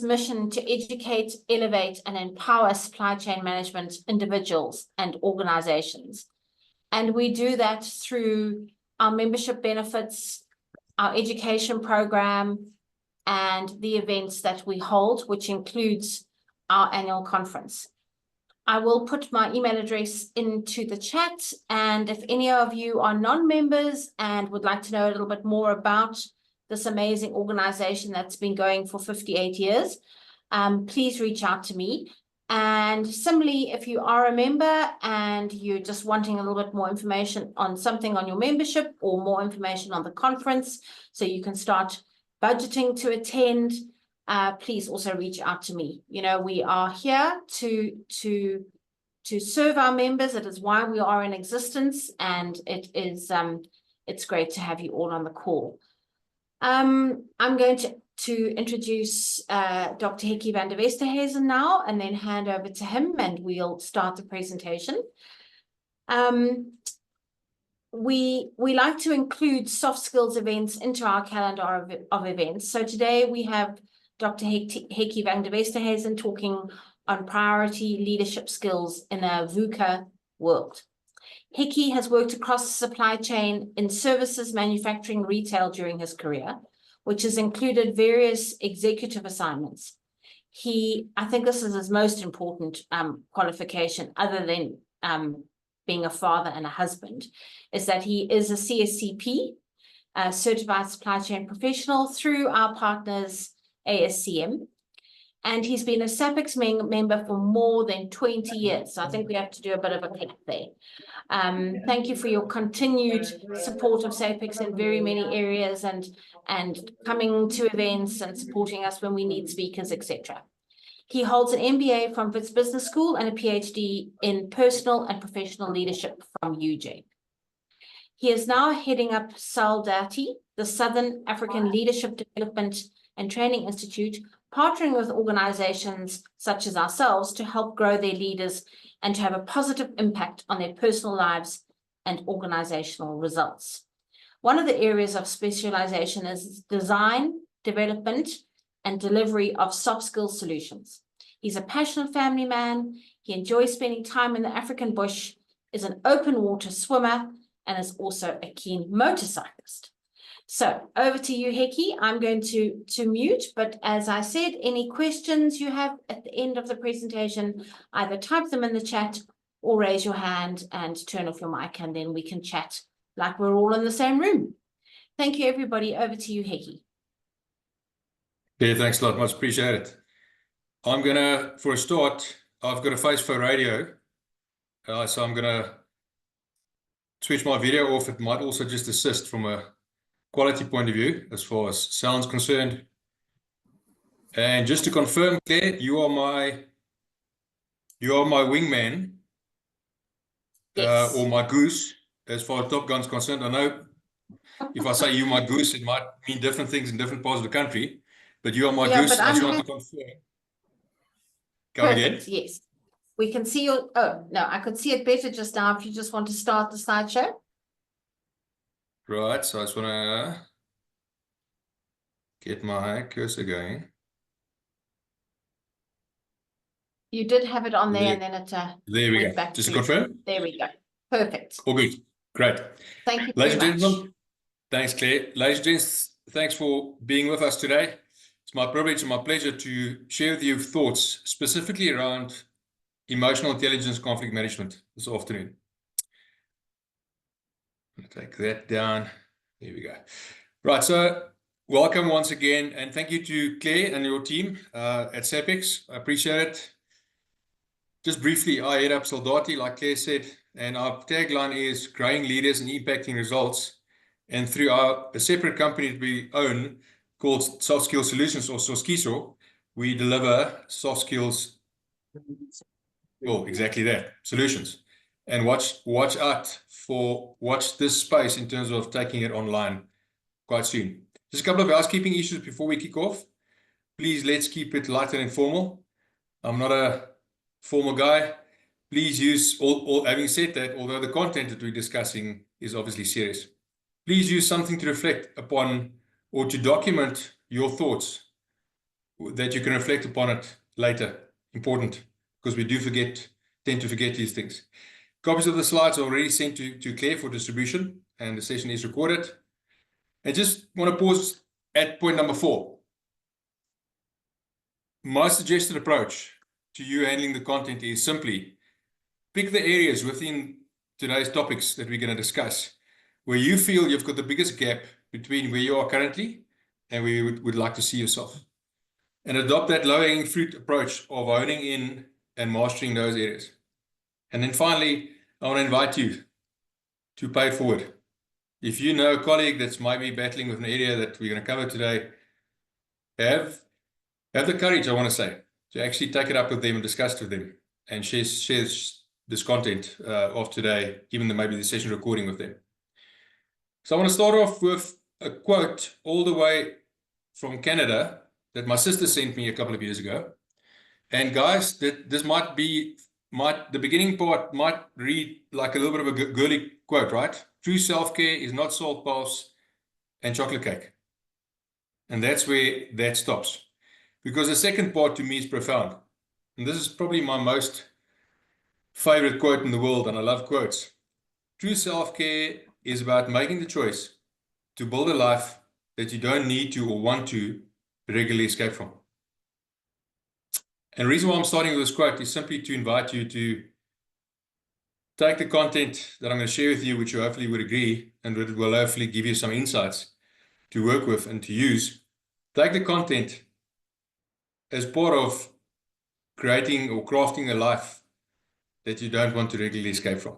mission to educate, elevate, and empower supply chain management individuals and organizations. And we do that through our membership benefits, our education program, and the events that we hold, which includes our annual conference. I will put my email address into the chat, and if any of you are non-members and would like to know a little bit more about this amazing organization that's been going for 58 years, please reach out to me. And similarly, if you are a member and you're just wanting a little bit more information on something on your membership or more information on the conference, so you can start budgeting to attend, please also reach out to me. You know, we are here to serve our members. It is why we are in existence, and it's great to have you all on the call. I'm going to introduce Dr. Hekkie van der Westhuizen now, and then hand over to him, and we'll start the presentation. We like to include soft skills events into our calendar of events. So today we have Dr. Hekkie van der Westhuizen talking on priority leadership skills in a VUCA world. Hekkie has worked across the supply chain in services, manufacturing, retail during his career, which has included various executive assignments. I think this is his most important qualification, other than being a father and a husband, is that he is a CSCP, a certified supply chain professional through our partners ASCM. And he's been a SAPICS member for more than 20 years. So I think we have to do a bit of a clap there. Thank you for your continued support of SAPICS in very many areas, and coming to events and supporting us when we need speakers, etc. He holds an MBA from Wits Business School and a PhD in personal and professional leadership from UJ. He is now heading up SALDATI, the Southern African Leadership Development and Training Institute, partnering with organizations such as ourselves to help grow their leaders and to have a positive impact on their personal lives and organizational results. One of the areas of specialization is design, development, and delivery of soft skills solutions. He's a passionate family man. He enjoys spending time in the African bush, is an open water swimmer, and is also a keen motorcyclist. So over to you, Hekkie. I'm going to mute, but as I said, any questions you have at the end of the presentation, either type them in the chat or raise your hand and turn off your mic, and then we can chat like we're all in the same room. Thank you, everybody. Over to you, Hekkie. Yeah, thanks a lot. Much appreciated. I'm going to, for a start, I've got a face for radio. So I'm going to switch my video off. It might also just assist from a quality point of view as far as sound's concerned. And just to confirm, Claire, you are my wingman. Yes. Or my goose, as far as Top Gun's concerned. I know if I say you my goose, it might mean different things in different parts of the country, but you are my goose. I just want to confirm. Come again? Yes. We can see your, oh, no, I could see it better just now if you just want to start the slideshow. Right, so I just want to get my cursor going. You did have it on there, and then it there we go. Just to confirm. There we go. Perfect. All good. Great. Thank you Ladies very and gentlemen, thanks, Claire. Ladies and gents, thanks for being with us today. It's my privilege and my pleasure to share with you thoughts specifically around emotional intelligence conflict management this afternoon. I'm going to take that down. There we go. Right, so welcome once again, and thank you to Claire and your team at SAPICS. I appreciate it. Just briefly, I head up SALDATI, like Claire said, and our tagline is growing leaders and impacting results. And through a separate company that we own called Soft Skills Solutions, or SOSKISO, we deliver soft skills, well, exactly that, solutions. And watch this space in terms of taking it online quite soon. Just a couple of housekeeping issues before we kick off. Please, let's keep it light and informal. I'm not a formal guy. Please use, having said that, although the content that we're discussing is obviously serious, please use something to reflect upon or to document your thoughts that you can reflect upon it later. Important, because we do tend to forget these things. Copies of the slides are already sent to Claire for distribution, and the session is recorded. I just want to pause at point number 4. My suggested approach to you handling the content is simply pick the areas within today's topics that we're going to discuss where you feel you've got the biggest gap between where you are currently and where you would like to see yourself. And adopt that low-hanging fruit approach of honing in and mastering those areas. And then finally, I want to invite you to pay it forward. If you know a colleague that's might be battling with an area that we're going to cover today, have the courage, I want to say, to actually take it up with them and discuss it with them and share this content of today, given them maybe the session recording with them. So I want to start off with a quote all the way from Canada that my sister sent me a couple of years ago. And guys, this might be, the beginning part might read like a little bit of a girly quote, right? True self-care is not salt baths and chocolate cake. And that's where that stops. Because the second part to me is profound. And this is probably my most favorite quote in the world, and I love quotes. True self-care is about making the choice to build a life that you don't need to or want to regularly escape from. And the reason why I'm starting with this quote is simply to invite you to take the content that I'm going to share with you, which you hopefully would agree, and it will hopefully give you some insights to work with and to use. Take the content as part of creating or crafting a life that you don't want to regularly escape from.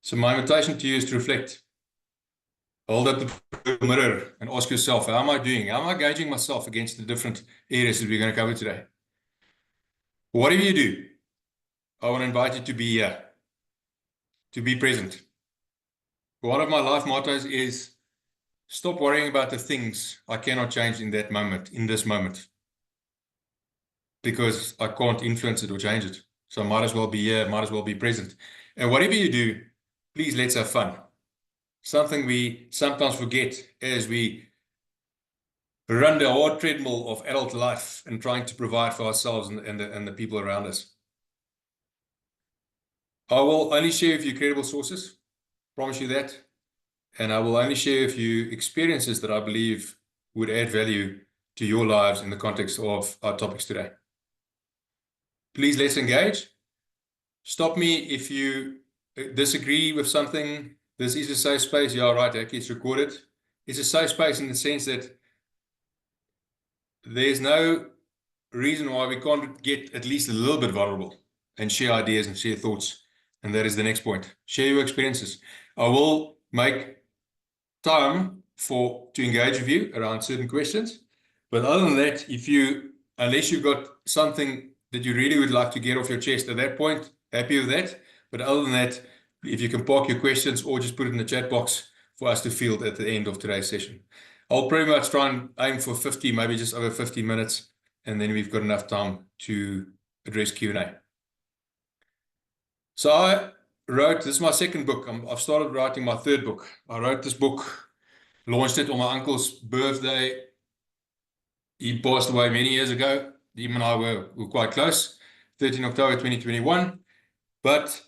So my invitation to you is to reflect. Hold up the mirror and ask yourself, how am I doing? How am I gauging myself against the different areas that we're going to cover today? Whatever you do, I want to invite you to be here, to be present. One of my life mottos is stop worrying about the things I cannot change in that moment, in this moment, because I can't influence it or change it. So I might as well be here, might as well be present. And whatever you do, please let's have fun. Something we sometimes forget as we run the hard treadmill of adult life and trying to provide for ourselves and the people around us. I will only share with you credible sources, promise you that. And I will only share with you experiences that I believe would add value to your lives in the context of our topics today. Please let's engage. Stop me if you disagree with something. This is a safe space. Yeah, right, Hekkie, it's recorded. It's a safe space in the sense that there's no reason why we can't get at least a little bit vulnerable and share ideas and share thoughts. And that is the next point. Share your experiences. I will make time to engage with you around certain questions. But other than that, unless you've got something that you really would like to get off your chest at that point, happy with that. But other than that, if you can park your questions or just put it in the chat box for us to field at the end of today's session. I'll pretty much try and aim for 50, maybe just over 50 minutes, and then we've got enough time to address Q&A. So I wrote, this is my second book. I've started writing my third book. I wrote this book, launched it on my uncle's birthday. He passed away many years ago. Him and I were quite close, 13 October 2021. But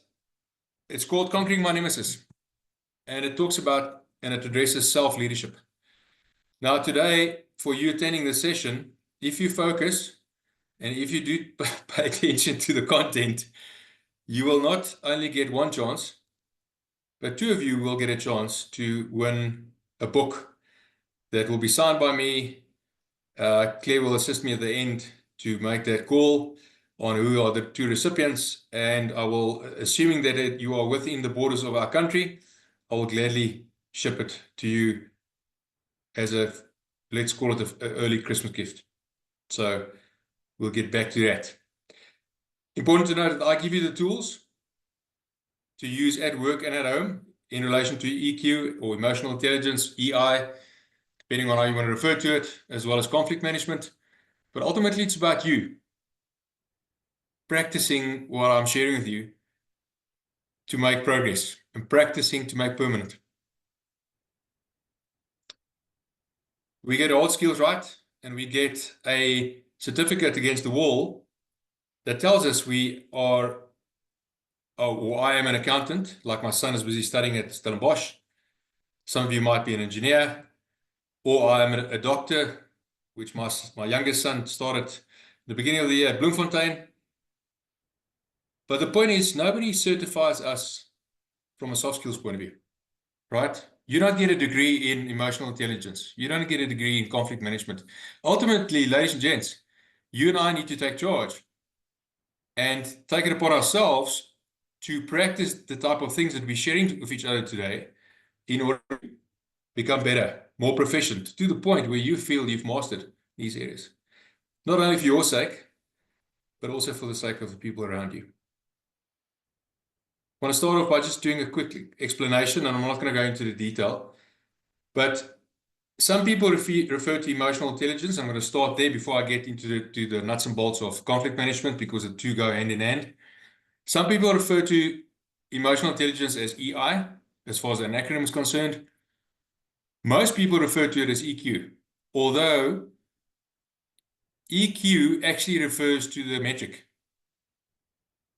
it's called Conquering My Nemesis. And it talks about, and it addresses self-leadership. Now today, for you attending the session, if you focus, and if you do pay attention to the content, you will not only get one chance, but 2 of you will get a chance to win a book that will be signed by me. Claire will assist me at the end to make that call on who are the 2 recipients. And I will, assuming that you are within the borders of our country, I will gladly ship it to you as let's call it an early Christmas gift. So we'll get back to that. Important to note that I give you the tools to use at work and at home in relation to EQ or emotional intelligence, EI, depending on how you want to refer to it, as well as conflict management. But ultimately, it's about you practicing what I'm sharing with you to make progress and practicing to make permanent. We get hard skills right, and we get a certificate against the wall that tells us we are, or I am an accountant, like my son is busy studying at Stellenbosch. Some of you might be an engineer, or I am a doctor, which my youngest son started in the beginning of the year at Bloemfontein. But the point is, nobody certifies us from a soft skills point of view, right? You don't get a degree in emotional intelligence. You don't get a degree in conflict management. Ultimately, ladies and gents, you and I need to take charge and take it upon ourselves to practice the type of things that we're sharing with each other today in order to become better, more proficient, to the point where you feel you've mastered these areas. Not only for your sake, but also for the sake of the people around you. I want to start off by just doing a quick explanation, and I'm not going to go into the detail, but some people refer to emotional intelligence. I'm going to start there before I get into the nuts and bolts of conflict management, because the two go hand in hand. Some people refer to emotional intelligence as EI, as far as an acronym is concerned. Most people refer to it as EQ, although EQ actually refers to the metric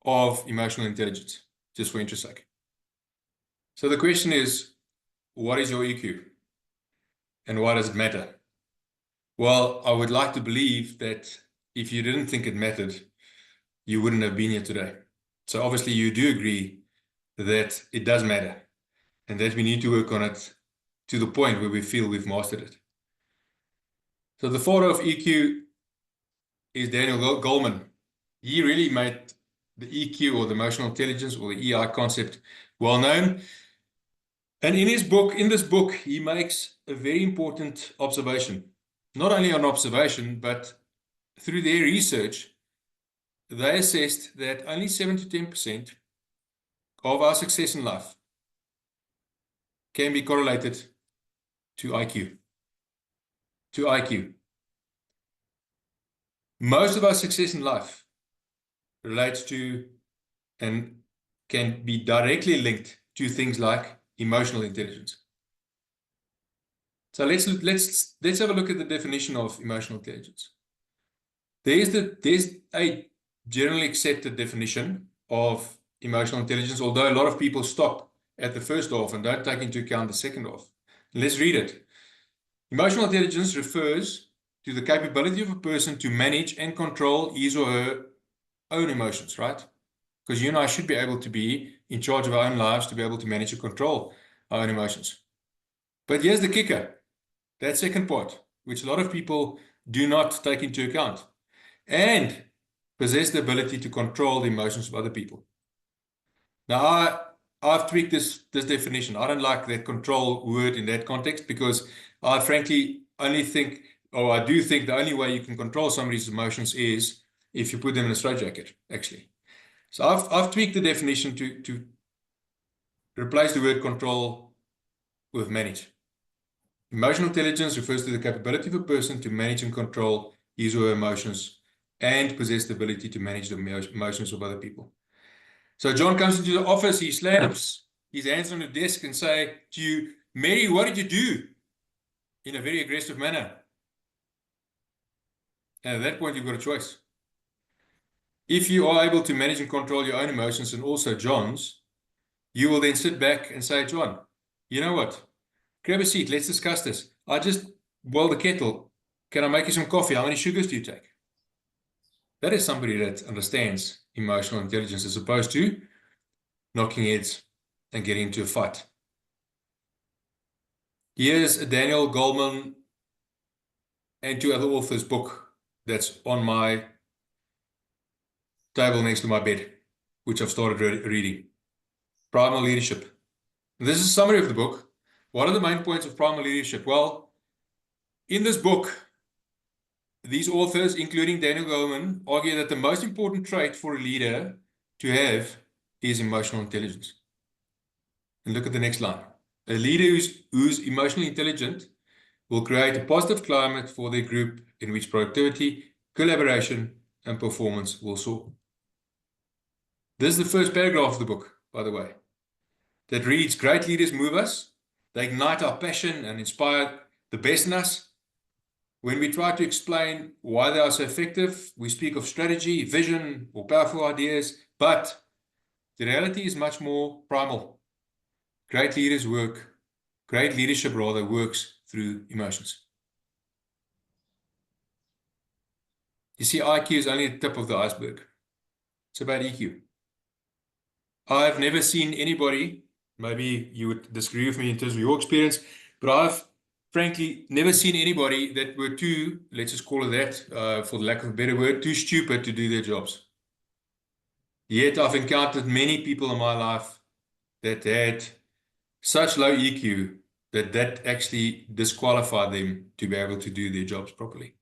of emotional intelligence, just for interest sake. So the question is, what is your EQ? And why does it matter? Well, I would like to believe that if you didn't think it mattered, you wouldn't have been here today. So obviously you do agree that it does matter and that we need to work on it to the point where we feel we've mastered it. So the father of EQ is Daniel Goleman. He really made the EQ, or the emotional intelligence, or the EI concept well known. And in this book, he makes a very important observation. Not only an observation, but through their research, they assessed that only 7 to 10% of our success in life can be correlated to IQ. To IQ. Most of our success in life relates to and can be directly linked to things like emotional intelligence. So let's have a look at the definition of emotional intelligence. There's a generally accepted definition of emotional intelligence, although a lot of people stop at the first half and don't take into account the second half. Let's read it. Emotional intelligence refers to the capability of a person to manage and control his or her own emotions, right? Because you and I should be able to be in charge of our own lives, to be able to manage and control our own emotions. But here's the kicker, that second part, which a lot of people do not take into account, and possess the ability to control the emotions of other people. Now, I've tweaked this definition. I don't like that control word in that context, because I frankly only think, or I do think, the only way you can control somebody's emotions is if you put them in a straitjacket, actually. So I've tweaked the definition to replace the word control with manage. Emotional intelligence refers to the capability of a person to manage and control his or her emotions and possess the ability to manage the emotions of other people. So John comes into the office, he slams his hands on the desk and say to you, "Mary, what did you do?" in a very aggressive manner. And at that point, you've got a choice. If you are able to manage and control your own emotions and also John's, you will then sit back and say, "John, you know what? Grab a seat. Let's discuss this. I just boiled the kettle. Can I make you some coffee? How many sugars do you take?" That is somebody that understands emotional intelligence, as opposed to knocking heads and getting into a fight. Here's a Daniel Goleman and two other authors' book that's on my table next to my bed, which I've started reading. Primal Leadership. This is a summary of the book. What are the main points of primal leadership? Well, in this book, these authors, including Daniel Goleman, argue that the most important trait for a leader to have is emotional intelligence. And look at the next line. A leader who's emotionally intelligent will create a positive climate for their group in which productivity, collaboration, and performance will soar. This is the first paragraph of the book, by the way, that reads, "Great leaders move us. They ignite our passion and inspire the best in us. when we try to explain why they are so effective, we speak of strategy, vision, or powerful ideas, but the reality is much more primal. Great leadership rather works through emotions. You see, IQ is only the tip of the iceberg. It's about EQ. I've never seen anybody, maybe you would disagree with me in terms of your experience, but I've frankly never seen anybody that were too, let's just call it that, for the lack of a better word, too stupid to do their jobs. Yet I've encountered many people in my life that had such low EQ that actually disqualified them to be able to do their jobs properly.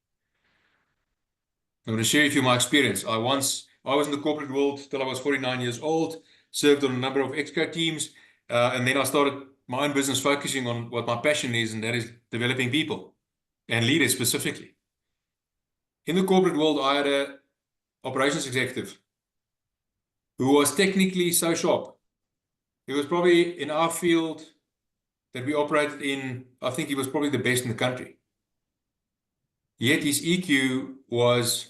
I'm going to share with you my experience. I was in the corporate world till I was 49 years old, served on a number of exco teams, and then I started my own business focusing on what my passion is, and that is developing people and leaders specifically. In the corporate world, I had an operations executive who was technically so sharp. He was probably in our field that we operated in, I think he was probably the best in the country. Yet his EQ was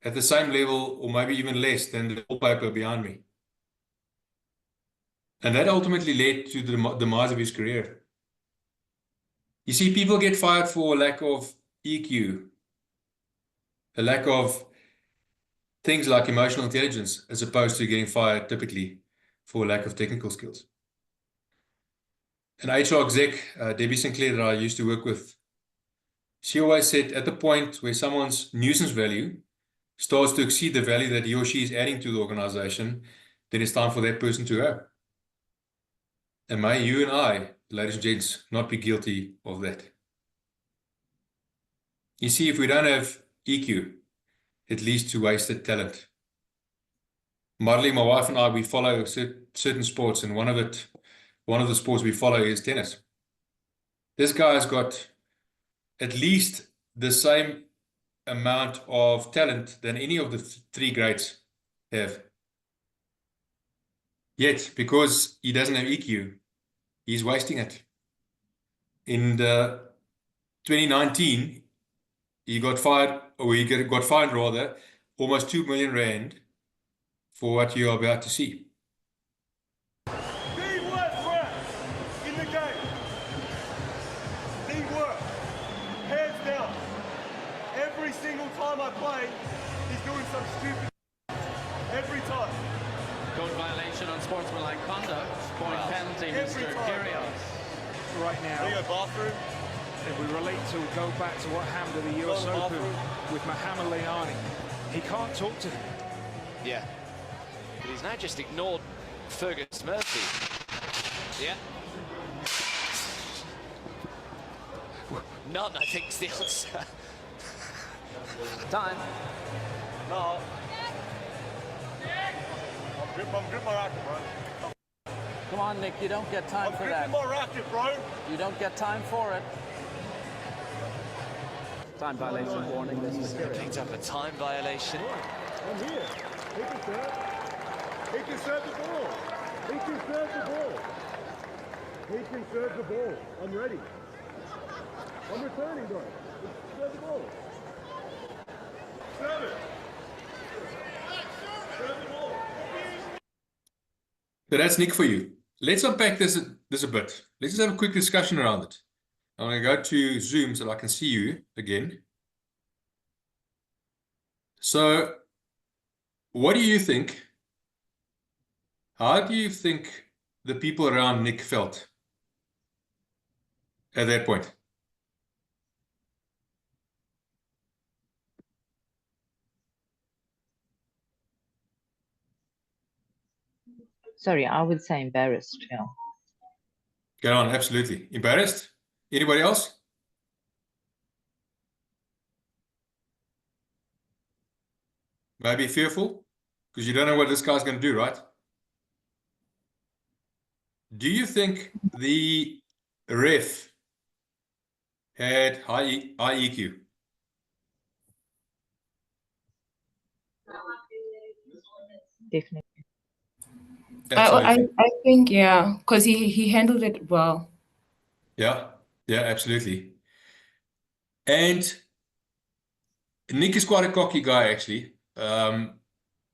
at the same level or maybe even less than the wallpaper behind me. And that ultimately led to the demise of his career. You see, people get fired for a lack of EQ, a lack of things like emotional intelligence, as opposed to getting fired typically for a lack of technical skills. An HR exec, Debbie Sinclair, that I used to work with, she always said at the point where someone's nuisance value starts to exceed the value that he or she is adding to the organization, then it's time for that person to go. And may you and I, ladies and gents, not be guilty of that. You see, if we don't have EQ, it leads to wasted talent. Marley, my wife and I, we follow certain sports, and one of the sports we follow is tennis. This guy has got at least the same amount of talent than any of the three greats have. Yet, because he doesn't have EQ, he's wasting it. In 2019, he got fined rather, almost 2 million rand for what you are about to see. Teamwork, in the game. Teamwork, hands down. Every single time I play, he's doing some stupid. Every time. Code violation on sportsmanlike conduct. Point penalty, Every Mr. time. Kyrgios. Right now, They go bathroom. if we relate to go back to what happened at the US Go Open bathroom. with Muhammad Leani, he can't talk to him. Yeah. But he's now just ignored Fergus Murphy. Yeah. None, I think, is the answer. Time. No. I'm gripping my racket, bro. Come on, Nick, you don't get time I'm for gripping that. my racket, bro. You don't get time for it. Time violation warning. This is Kyrgios. Picked up a time violation. I'm here. He can serve. He can serve the ball. He can serve the ball. He can serve the ball. I'm ready. I'm returning, bro. Serve the ball. Serve it. Serve the ball. So that's Nick for you. Let's unpack this a bit. Let's just have a quick discussion around it. I'm going to go to Zoom so that I can see you again. So, what do you think? How do you think the people around Nick felt at that point? Sorry, I would say embarrassed. Yeah. Get on, absolutely. Embarrassed? Anybody else? Maybe fearful? Because you don't know what this guy's going to do, right? Do you think the ref had high EQ? Definitely. Absolutely. I think, yeah, because he handled it well. Yeah, absolutely. And Nick is quite a cocky guy, actually. But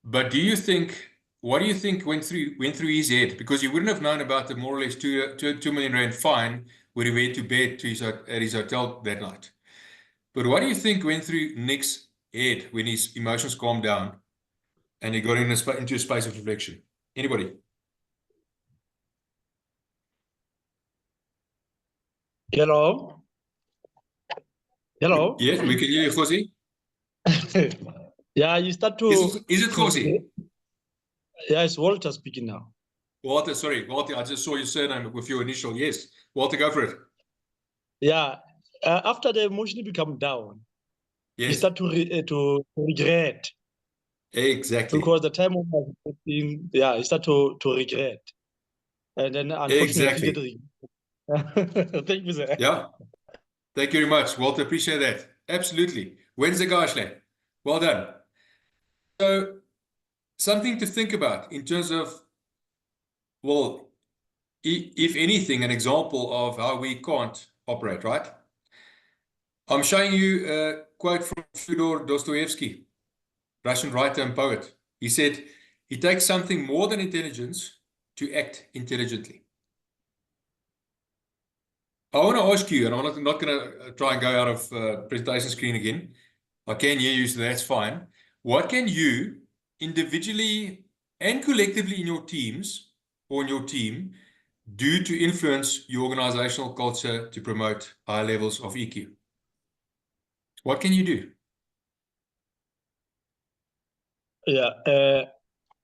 what do you think went through his head? Because he wouldn't have known about the more or less 2 million rand fine when he went to bed at his hotel that night. But what do you think went through Nick's head when his emotions calmed down and he got into a space of reflection? Anybody? Hello? Hello? Yes, we can hear you, Khosi. Yeah, you start to... Is it Khosi? Yeah, it's Walter speaking now. Walter, sorry. Walter, I just saw your surname with your initial. Yes. Walter, go for it. Yeah, after the emotion become down, you Yes, start to regret. exactly. Because the time was in, yeah, you start to regret. And then unfortunately, you Exactly. get regret. Thank you, sir. Yeah. Thank you very much, Walter. Appreciate that. Absolutely. When's the guy, well done. So, something to think about in terms of, well, if anything, an example of how we can't operate, right? I'm showing you a quote from Fyodor Dostoevsky, Russian writer and poet. He said, "It takes something more than intelligence to act intelligently." I want to ask you, and I'm not going to try and go out of presentation screen again. I can hear you, so that's fine. What can you individually and collectively in your teams or in your team do to influence your organizational culture to promote high levels of EQ? What can you do? Yeah,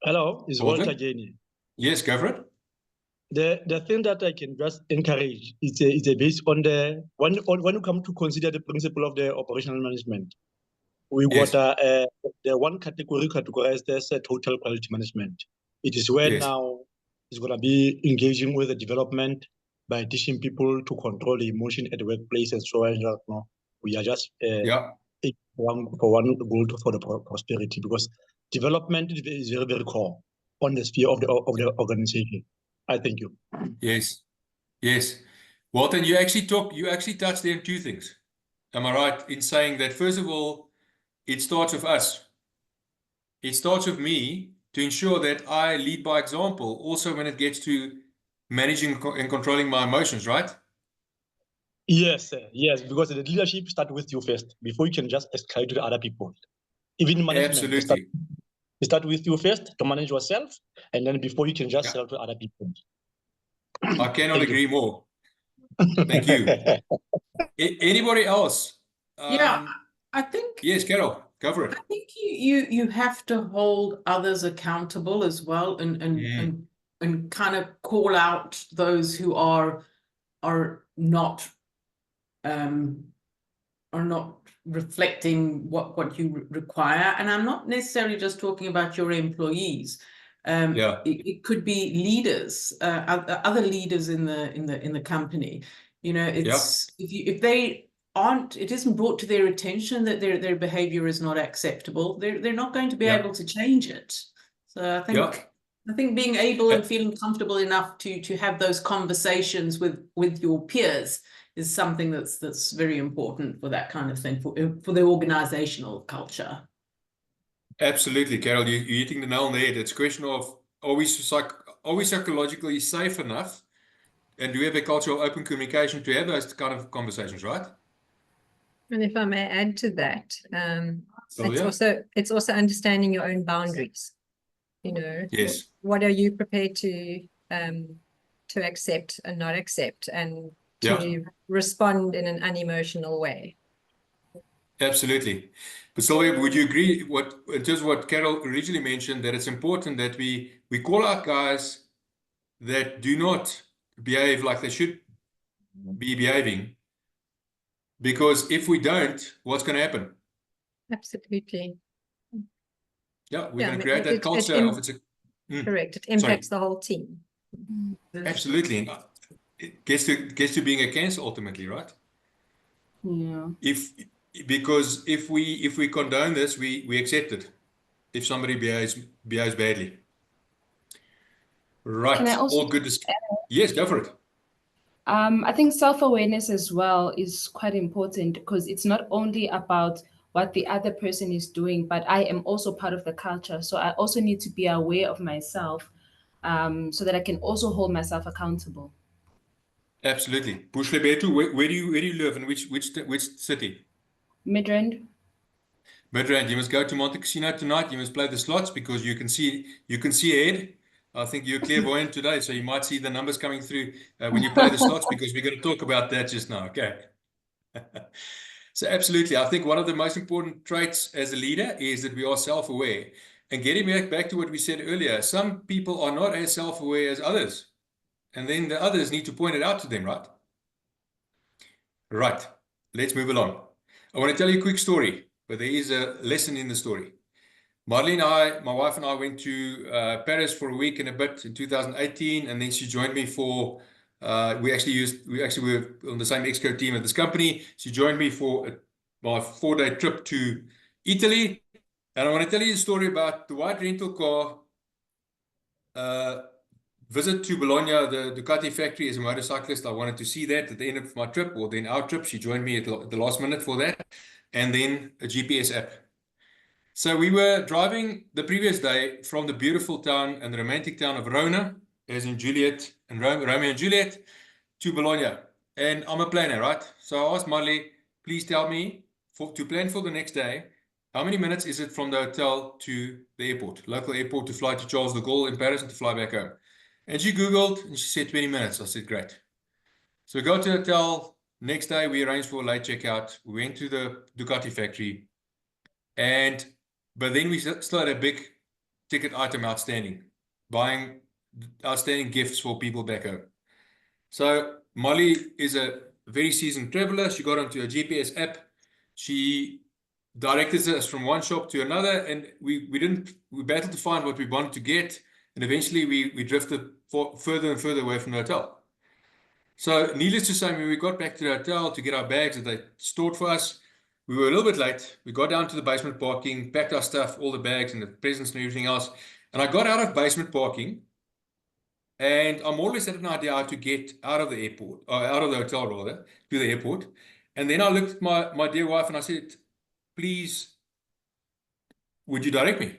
hello, it's Walter again. Yes, go for it. The thing that I can just encourage is based on when you come to consider the principle of the operational management, we Yes. got the one category categorized as total quality management. It is where Yes. now it's going to be engaging with the development by teaching people to control the emotion at the workplace and so on. You know, we are just Yeah. for one goal for the prosperity, because development is very, very core on the sphere of the organization. I thank you. Yes. Yes. Walton, you actually touched there on two things. Am I right in saying that, first of all, it starts with us? It starts with me to ensure that I lead by example, also when it gets to managing and controlling my emotions, right? Yes, sir. Yes, because the leadership starts with you first before you can just escalate to the other people. Even management, Absolutely. it start with you first to manage yourself, and then before you can just sell to other people. I cannot agree more. Thank you. Anybody else? Yeah, I think. Yes, Carol, go for it. I think you have to hold others accountable as well, and kind of call out those who are not reflecting what you require. And I'm not necessarily just talking about your employees. It could be leaders, other leaders in the company. You know, it's if they aren't, it isn't brought to their attention that their behavior is not acceptable, they're not going to be able to change it. So I think being able and feeling comfortable enough to have those conversations with your peers is something that's very important for that kind of thing, for the organizational culture. Absolutely, Carol, you're hitting the nail on the head. It's a question of, are we psychologically safe enough, and do we have a culture of open communication to have those kind of conversations, right? And if I may add to that, it's also understanding your own boundaries. You know, yes. What are you prepared to accept and not accept, and to respond in an unemotional way? Absolutely. But Sylvia, would you agree in terms of what Carol originally mentioned, that it's important that we call out guys that do not behave like they should be behaving? Because if we don't, what's going to happen? Absolutely. Yeah, we're going to create that culture of it's correct. It impacts the whole team. Absolutely. And it gets to being a cancer ultimately, right? Yeah. Because if we condone this, we accept it. If somebody behaves badly. Right. Can I also All good. Yes, go for it. I think self-awareness as well is quite important because it's not only about what the other person is doing, but I am also part of the culture. So I also need to be aware of myself, so that I can also hold myself accountable. Absolutely. Bushlebetu, where do you live, and which city? Midrand. Midrand. You must go to Monte Casino tonight. You must play the slots because you can see ahead. I think you're clairvoyant today, so you might see the numbers coming through when you play the slots, because we're going to talk about that just now. Okay. So absolutely, I think one of the most important traits as a leader is that we are self-aware. And getting back to what we said earlier, some people are not as self-aware as others, and then the others need to point it out to them, right? Right. Let's move along. I want to tell you a quick story, but there is a lesson in the story. Marlene and I, my wife and I, went to Paris for a week and a bit in 2018, and then she joined me for. We actually were on the same exco team at this company. She joined me for my 4-day trip to Italy, and I want to tell you a story about the white rental car visit to Bologna, the Ducati factory. As a motorcyclist, I wanted to see that at the end of my trip, or then our trip. She joined me at the last minute for that, and then a GPS app. So we were driving the previous day from the beautiful town and the romantic town of Rona, as in Juliet and Romeo and Juliet, to Bologna. And I'm a planner, right? So I asked Molly, please tell me, to plan for the next day, how many minutes is it from the hotel to the airport, local airport, to fly to Charles de Gaulle in Paris and to fly back home? And she Googled and she said 20 minutes. I said, great. So we got to the hotel. Next day, we arranged for a late checkout. We went to the Ducati factory. But then we still had a big ticket item outstanding, buying outstanding gifts for people back home. So Molly is a very seasoned traveler. She got onto a GPS app. She directed us from one shop to another, and we battled to find what we wanted to get, and eventually we drifted further and further away from the hotel. So needless to say, when we got back to the hotel to get our bags that they stored for us, we were a little bit late. We got down to the basement parking, packed our stuff, all the bags and the presents and everything else. And I got out of basement parking, and I more or less had an idea how to get out of the airport, or out of the hotel rather, to the airport. And then I looked at my dear wife and I said, please, would you direct me?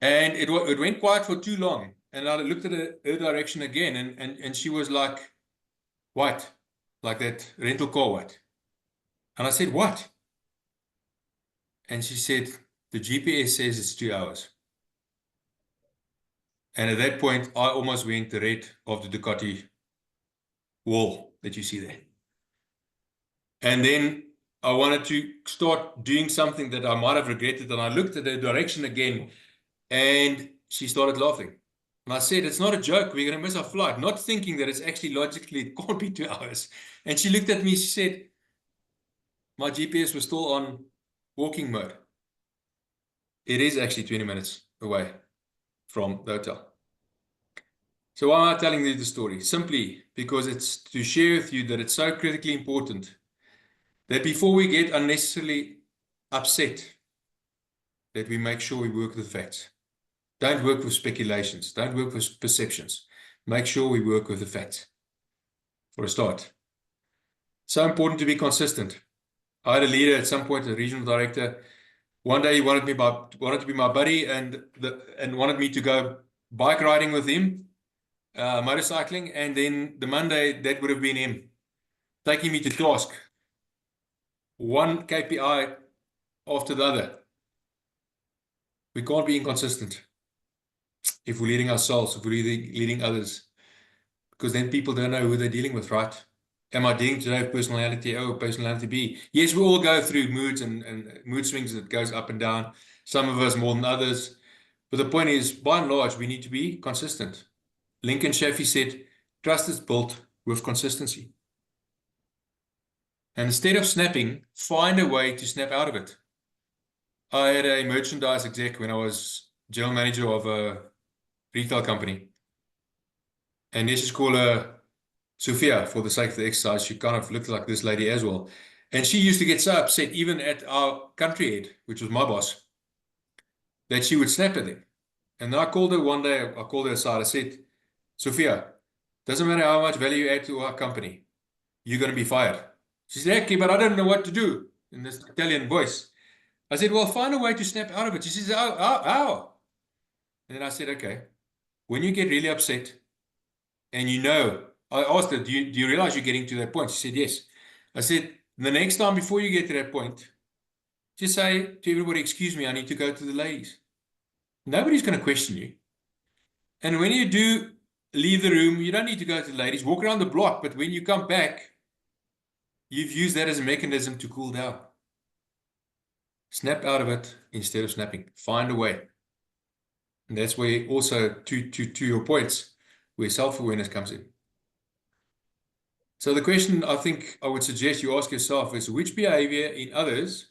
And it went quiet for too long. And I looked at her direction again, and she was like, white, like that rental car white. And I said, what? And she said, the GPS says it's 2 hours. And at that point, I almost went the red of the Ducati wall that you see there. And then I wanted to start doing something that I might have regretted. And I looked at the direction again, and she started laughing. And I said, it's not a joke. We're going to miss our flight. Not thinking that it's actually logically, it can't be 2 hours. And she looked at me, she said, my GPS was still on walking mode. It is actually 20 minutes away from the hotel. So why am I telling you the story? Simply because it's to share with you that it's so critically important that before we get unnecessarily upset, that we make sure we work with facts. Don't work with speculations. Don't work with perceptions. Make sure we work with the facts. For a start. So important to be consistent. I had a leader at some point, a regional director. One day he wanted to be my buddy and wanted me to go bike riding with him, motorcycling, and then the Monday that would have been him taking me to task. One KPI after the other. We can't be inconsistent if we're leading ourselves, if we're leading others, because then people don't know who they're dealing with, right? Am I dealing today with personality A or personality B? Yes, we all go through moods and mood swings that goes up and down. Some of us more than others. But the point is, by and large, we need to be consistent. Lincoln Shafi said, trust is built with consistency. And instead of snapping, find a way to snap out of it. I had a merchandise exec when I was general manager of a retail company. And let's just call her Sophia for the sake of the exercise. She kind of looked like this lady as well. And she used to get so upset, even at our country head, which was my boss, that she would snap at them. And then I called her one day, I called her aside, I said, Sophia, Doesn't matter how much value you add to our company. You're going to be fired. She said, Hekkie, but I don't know what to do, in this Italian voice. I said, well, find a way to snap out of it. She says, how? And then I said, okay, when you get really upset and you know, I asked her, do you realize you're getting to that point? She said, yes. I said, the next time before you get to that point, just say to everybody, excuse me, I need to go to the ladies. Nobody's going to question you. And when you do leave the room, you don't need to go to the ladies, walk around the block. But when you come back, you've used that as a mechanism to cool down. Snap out of it instead of snapping. Find a way. And that's where also, to your points, where self-awareness comes in. So the question I think I would suggest you ask yourself is, which behavior in others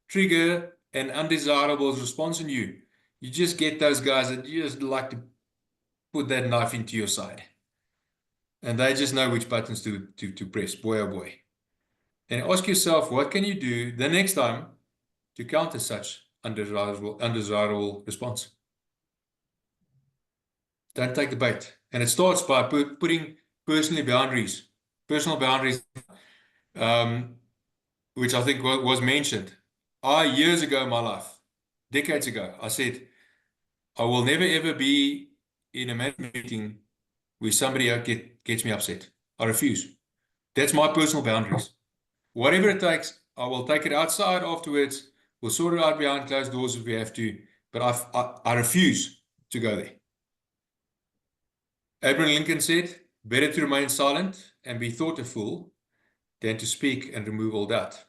trigger an undesirable response in you? You just get those guys that you just like to put that knife into your side. And they just know which buttons to press, boy oh boy. And ask yourself, what can you do the next time to counter such undesirable response? Don't take the bait. And it starts by putting personal boundaries, which I think was mentioned. Years ago in my life, decades ago, I said, I will never ever be in a management meeting where somebody gets me upset. I refuse. That's my personal boundaries. Whatever it takes, I will take it outside afterwards. We'll sort it out behind closed doors if we have to. But I refuse to go there. Abraham Lincoln said, better to remain silent and be thought a fool than to speak and remove all doubt.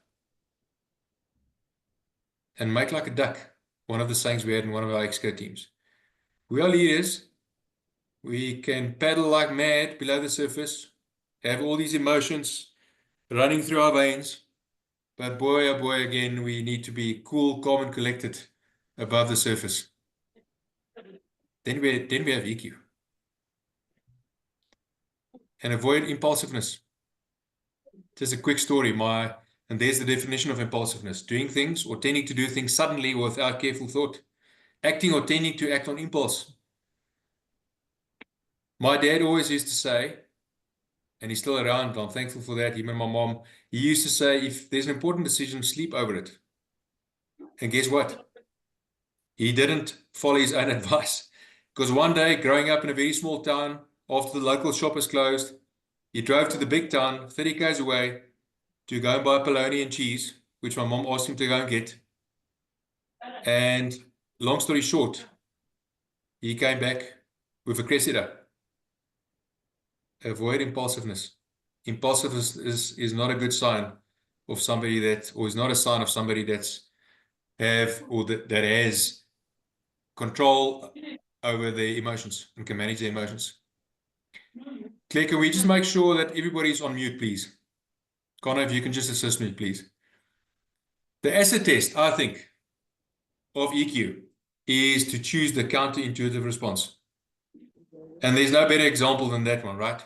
And make like a duck, one of the sayings we had in one of our exco teams. We are leaders. We can paddle like mad below the surface, have all these emotions running through our veins. But boy, oh boy, again, we need to be cool, calm, and collected above the surface. Then we have EQ. And avoid impulsiveness. Just a quick story. And there's the definition of impulsiveness. Doing things or tending to do things suddenly without careful thought. Acting or tending to act on impulse. My dad always used to say, and he's still around, I'm thankful for that, him and my mom, he used to say, if there's an important decision, sleep over it. And guess what? He didn't follow his own advice. Because one day, growing up in a very small town, after the local shop was closed, he drove to the big town, 30 k's away, to go and buy bologna and cheese, which my mom asked him to go and get. And long story short, he came back with a Cressida. Avoid impulsiveness. Impulsiveness is not a good sign of somebody or is not a sign of somebody that has control over their emotions and can manage their emotions. Claire, can we just make sure that everybody's on mute, please? Connor, if you can just assist me, please. The acid test, I think, of EQ is to choose the counterintuitive response. And there's no better example than that one, right?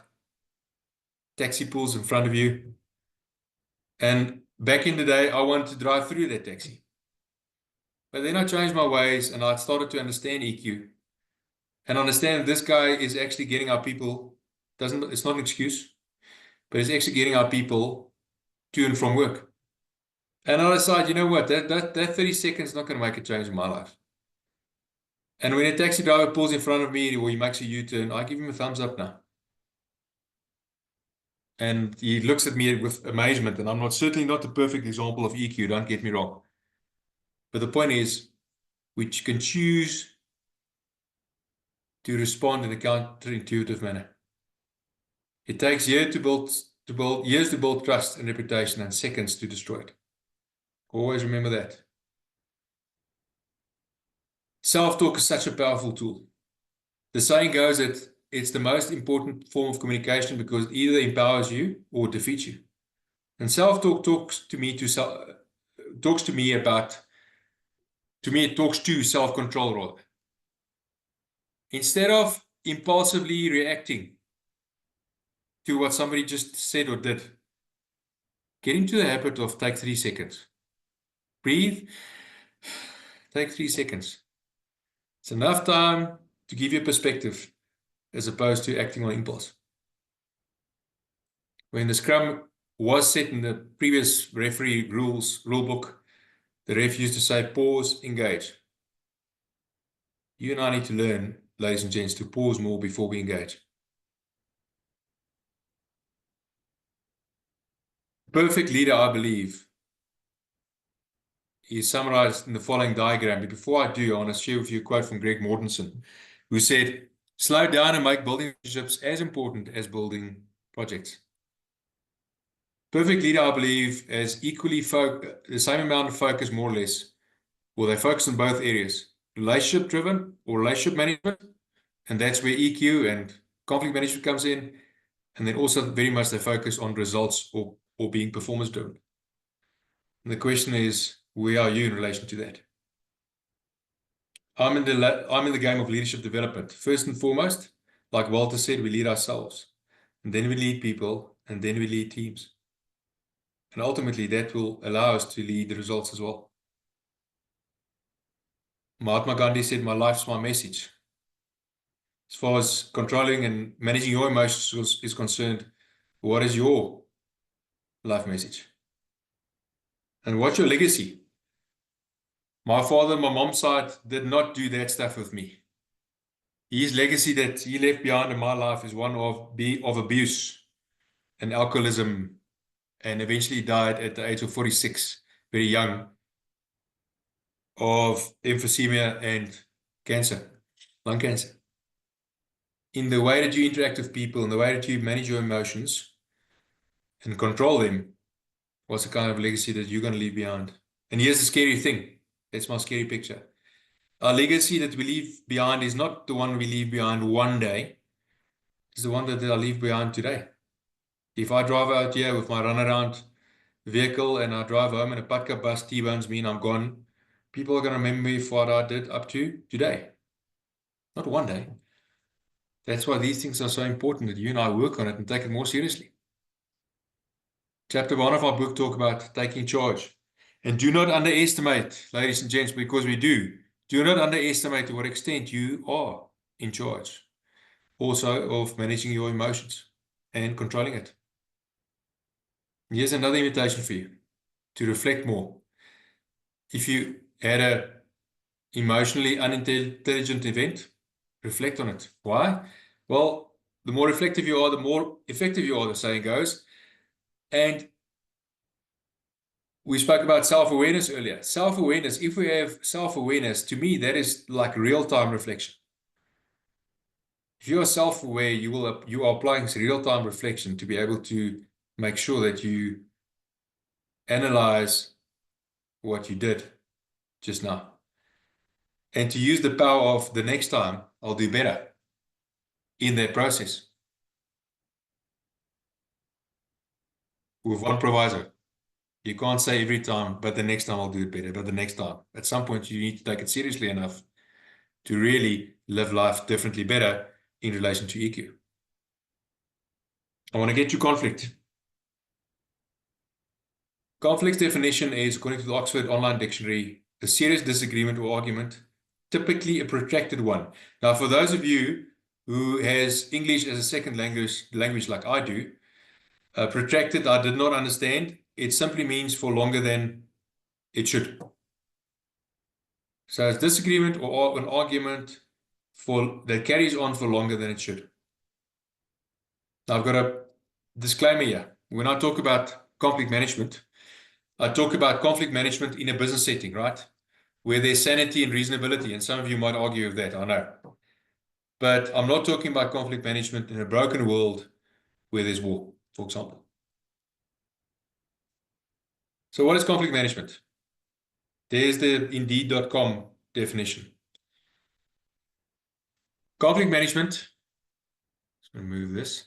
Taxi pulls in front of you. And back in the day, I wanted to drive through that taxi. But then I changed my ways and I started to understand EQ. And understand that this guy is actually getting our people, it's not an excuse, but it's actually getting our people to and from work. And I decided, you know what, that 30 seconds is not going to make a change in my life. And when a taxi driver pulls in front of me or he makes a U-turn, I give him a thumbs up now. And he looks at me with amazement, and I'm certainly not the perfect example of EQ, don't get me wrong. But the point is, we can choose to respond in a counterintuitive manner. It takes years to build trust and reputation, and seconds to destroy it. Always remember that. Self-talk is such a powerful tool. The saying goes that it's the most important form of communication because it either empowers you or defeats you. And self-talk talks to self-control rather. Instead of impulsively reacting to what somebody just said or did, get into the habit of take 3 seconds. Breathe, take 3 seconds. It's enough time to give you perspective as opposed to acting on impulse. when the scrum was set in the previous referee rule book, the ref used to say, pause, engage. You and I need to learn, ladies and gents, to pause more before we engage. Perfect leader, I believe, is summarized in the following diagram. But before I do, I want to share with you a quote from Greg Mortensen, who said, slow down and make building relationships as important as building projects. Perfect leader, I believe, has equally the same amount of focus, more or less, or they focus on both areas, relationship driven or relationship management, and that's where EQ and conflict management comes in, and then also very much they focus on results or being performance driven. And the question is, where are you in relation to that? I'm in the game of leadership development. First and foremost, like Walter said, we lead ourselves, and then we lead people, and then we lead teams. And ultimately, that will allow us to lead the results as well. Mahatma Gandhi said, my life's my message. As far as controlling and managing your emotions is concerned, what is your life message? And what's your legacy? My father on my mom's side did not do that stuff with me. His legacy that he left behind in my life is one of abuse and alcoholism, and eventually died at the age of 46, very young, of emphysema and cancer, lung cancer. In the way that you interact with people, in the way that you manage your emotions and control them, what's the kind of legacy that you're going to leave behind? And here's the scary thing. That's my scary picture. Our legacy that we leave behind is not the one we leave behind one day. It's the one that I leave behind today. If I drive out here with my runaround vehicle and I drive home and a Patka bus T-bones me and I'm gone, people are going to remember me for what I did up to today. Not one day. That's why these things are so important, that you and I work on it and take it more seriously. Chapter 1 of our book talk about taking charge. And do not underestimate, ladies and gents, because we do not underestimate to what extent you are in charge also of managing your emotions and controlling it. Here's another invitation for you to reflect more. If you had an emotionally unintelligent event, reflect on it. Why? Well, the more reflective you are, the more effective you are, the saying goes. And we spoke about self-awareness earlier. Self-awareness, if we have self-awareness, to me, that is like real-time reflection. If you are self-aware, you are applying real-time reflection to be able to make sure that you analyze what you did just now. And to use the power of the next time, I'll do better in that process. With one proviso. You can't say every time, but the next time I'll do it better, but the next time. At some point, you need to take it seriously enough to really live life differently better in relation to EQ. I want to get to conflict. Conflict's definition is, according to the Oxford Online Dictionary, a serious disagreement or argument, typically a protracted one. Now, for those of you who has English as a second language like I do, protracted, I did not understand. It simply means for longer than it should. So it's disagreement or an argument that carries on for longer than it should. Now I've got a disclaimer here. When I talk about conflict management, I talk about conflict management in a business setting, right? Where there's sanity and reasonability, and some of you might argue with that, I know. But I'm not talking about conflict management in a broken world where there's war, for example. So what is conflict management? There's the Indeed.com definition. Conflict management, let's remove this,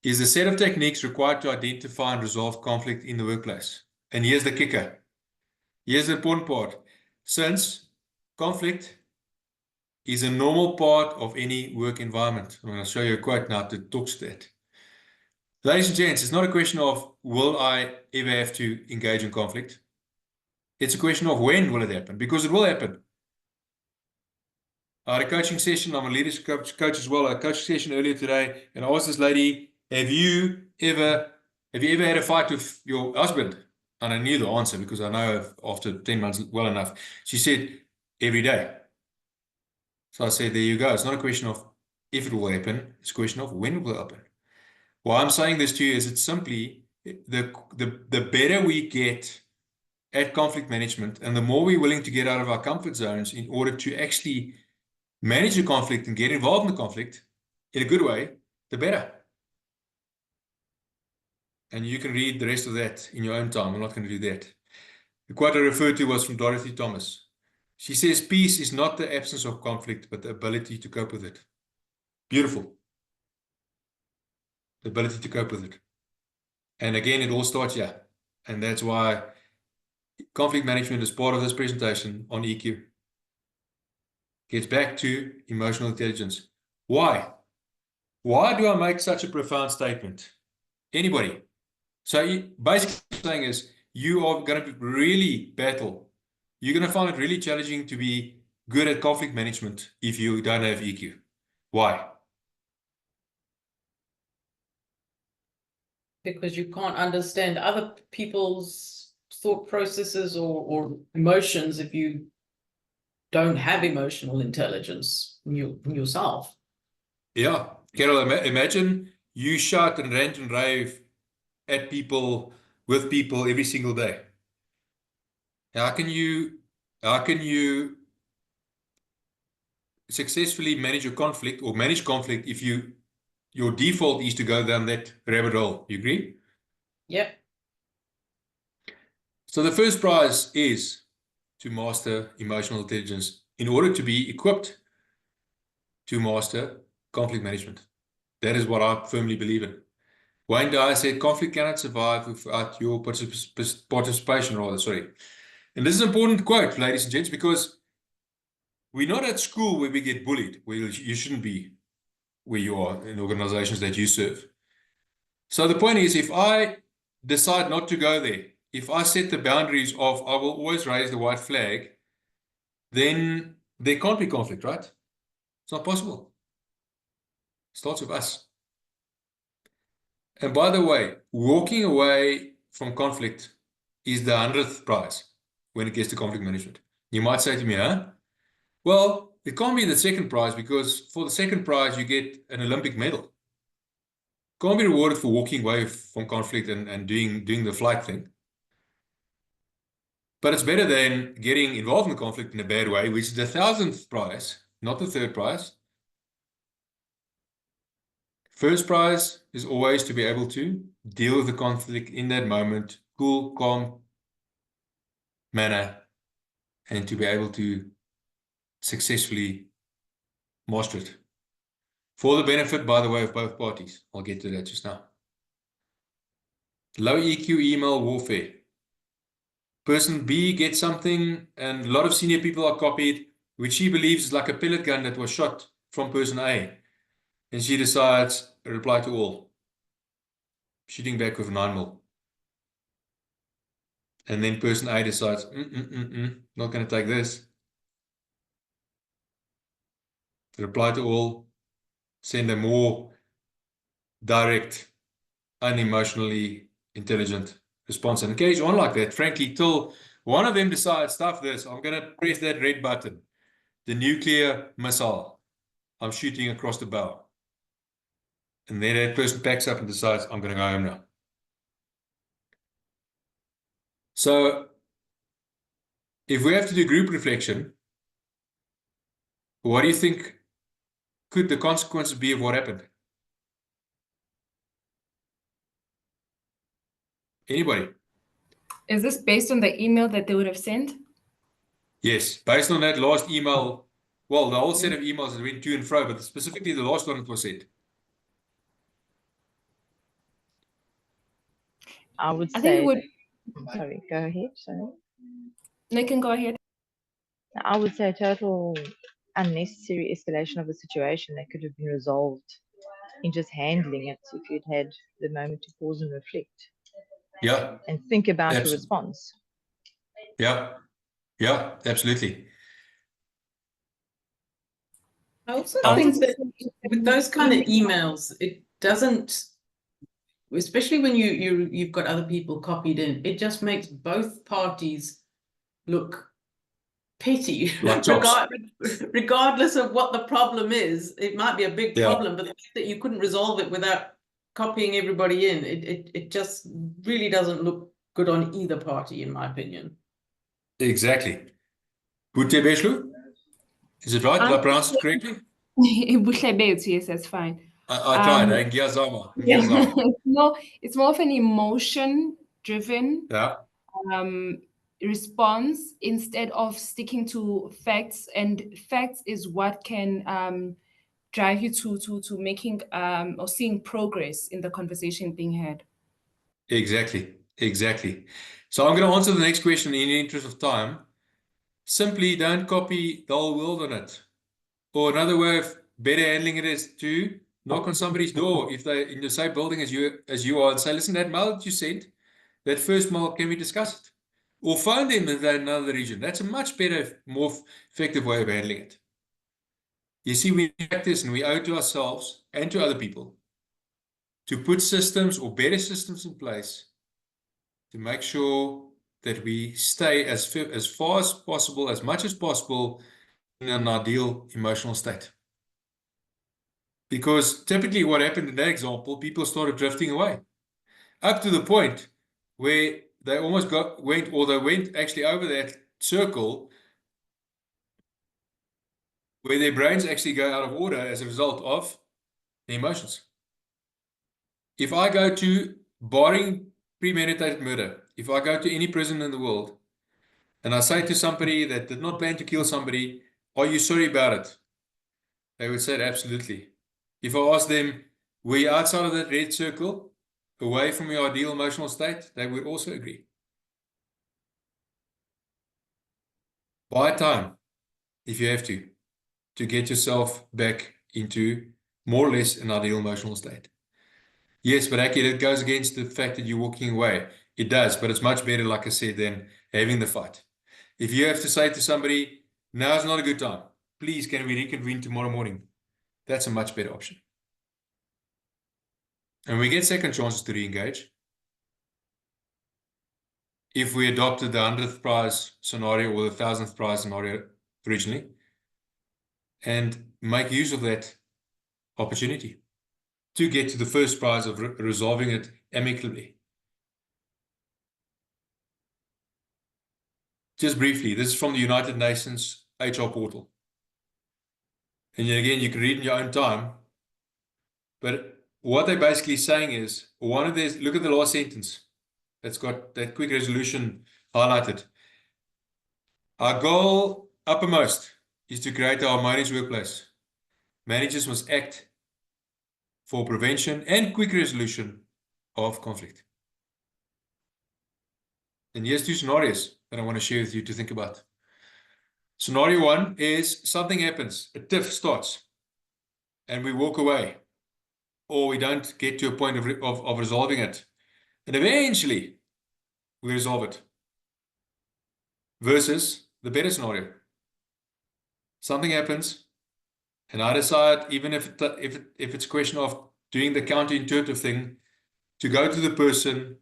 is a set of techniques required to identify and resolve conflict in the workplace. And here's the kicker. Here's the important part. Since conflict is a normal part of any work environment, I'm going to show you a quote now that talks to that. Ladies and gents, it's not a question of will I ever have to engage in conflict. It's a question of when will it happen, because it will happen. I had a coaching session. I'm a leadership coach as well. I had a coaching session earlier today, and I asked this lady, have you ever Have you ever had a fight with your husband? And I knew the answer because I know after 10 months well enough. She said, every day. So I said, there you go. It's not a question of if it will happen. It's a question of when it will happen. Why I'm saying this to you is it's simply the better we get at conflict management and the more we're willing to get out of our comfort zones in order to actually manage the conflict and get involved in the conflict in a good way, the better. And you can read the rest of that in your own time. I'm not going to do that. The quote I referred to was from Dorothy Thomas. She says, peace is not the absence of conflict, but the ability to cope with it. Beautiful. The ability to cope with it. And again, it all starts here. And that's why conflict management is part of this presentation on EQ. Gets back to emotional intelligence. Why? Why do I make such a profound statement? Anybody? So basically saying is, you are going to really battle. You're going to find it really challenging to be good at conflict management if you don't have EQ. Why? Because you can't understand other people's thought processes or emotions if you don't have emotional intelligence yourself. Yeah. Carol, imagine you shout and rant and rave at people, with people every single day. How can you successfully manage a conflict or manage conflict if your default is to go down that rabbit hole? You agree? Yep. So the first prize is to master emotional intelligence in order to be equipped to master conflict management. That is what I firmly believe in. Wayne Dyer said, conflict cannot survive without your participation, rather, sorry. And this is an important quote, ladies and gents, because we're not at school where we get bullied, where you shouldn't be where you are in organizations that you serve. So the point is, if I decide not to go there, if I set the boundaries of I will always raise the white flag, then there can't be conflict, right? It's not possible. It starts with us. And by the way, walking away from conflict is the 100th prize when it gets to conflict management. You might say to me, huh? Well, it can't be the second prize because for the second prize, you get an Olympic medal. Can't be rewarded for walking away from conflict and doing the flight thing. But it's better than getting involved in the conflict in a bad way, which is the 1,000th prize, not the third prize. First prize is always to be able to deal with the conflict in that moment, cool, calm manner, and to be able to successfully master it. For the benefit, by the way, of both parties. I'll get to that just now. Low EQ email warfare. Person B gets something, and a lot of senior people are copied, which she believes is like a pellet gun that was shot from person A. And she decides, reply to all. Shooting back with 9mm. And then person A decides, not going to take this. Reply to all. Send a more direct, unemotionally intelligent response. And it carries on like that, frankly, till one of them decides, stuff this, I'm going to press that red button. The nuclear missile. I'm shooting across the bow. And then that person packs up and decides, I'm going to go home now. So, if we have to do group reflection, what do you think could the consequences be of what happened? Anybody? Is this based on the email that they would have sent? Yes, based on that last email, well, the whole set of emails that went to and fro, but specifically the last one that was sent. I would I say, think it would. sorry, go ahead, sorry. They can go ahead. I would say total unnecessary escalation of a situation that could have been resolved in just handling it if you'd had the moment to pause and reflect. Yeah. And think about your response. Yeah. Yeah, absolutely. I also think that with those kind of emails, it doesn't especially when you've got other people copied in, it just makes both parties look petty. Like chops. Regardless of what the problem is. It might be a big Yeah. problem, but the fact that you couldn't resolve it without copying everybody in, it just really doesn't look good on either party, in my opinion. Exactly. Butebeshlu? Is it right? Did I pronounce it correctly? Buhlebethu, yes, that's fine. I tried. Ngiyazama. Yeah. Ngiyazama. It's more of an emotion-driven Yeah. response instead of sticking to facts. And facts is what can drive you to making or seeing progress in the conversation being had. Exactly. Exactly. So I'm going to answer the next question in the interest of time. Simply don't copy the whole world on it. Or another way of better handling it is to knock on somebody's door if they're in the same building as you are and say, listen, that mail that you sent, that first mail, can we discuss it? Or phone them if they're in another region. That's a much better, more effective way of handling it. You see, we practice and we owe it to ourselves and to other people to put systems or better systems in place to make sure that we stay as far as possible, as much as possible, in an ideal emotional state. Because typically what happened in that example, people started drifting away. Up to the point where they almost went actually over that circle where their brains actually go out of order as a result of the emotions. If I go to, barring premeditated murder, if I go to any prison in the world and I say to somebody that did not plan to kill somebody, are you sorry about it? They would say absolutely. If I ask them, were you outside of that red circle, away from your ideal emotional state, they would also agree. Buy time, if you have to get yourself back into more or less an ideal emotional state. Yes, but actually it goes against the fact that you're walking away. It does, but it's much better, like I said, than having the fight. If you have to say to somebody, now's not a good time, please can we reconvene tomorrow morning? That's a much better option. And we get second chances to re-engage. If we adopted the 100th prize scenario or the 1000th prize scenario originally, and make use of that opportunity to get to the first prize of resolving it amicably. Just briefly, this is from the United Nations HR portal. And again, you can read in your own time. But what they're basically saying is, look at the last sentence. That's got that quick resolution highlighted. Our goal uppermost is to create a harmonious workplace. Managers must act for prevention and quick resolution of conflict. And here's two scenarios that I want to share with you to think about. Scenario one is something happens, a tiff starts, and we walk away, or we don't get to a point of resolving it. And eventually, we resolve it. Versus the better scenario. Something happens, and I decide, even if it's a question of doing the counterintuitive thing, to go to the person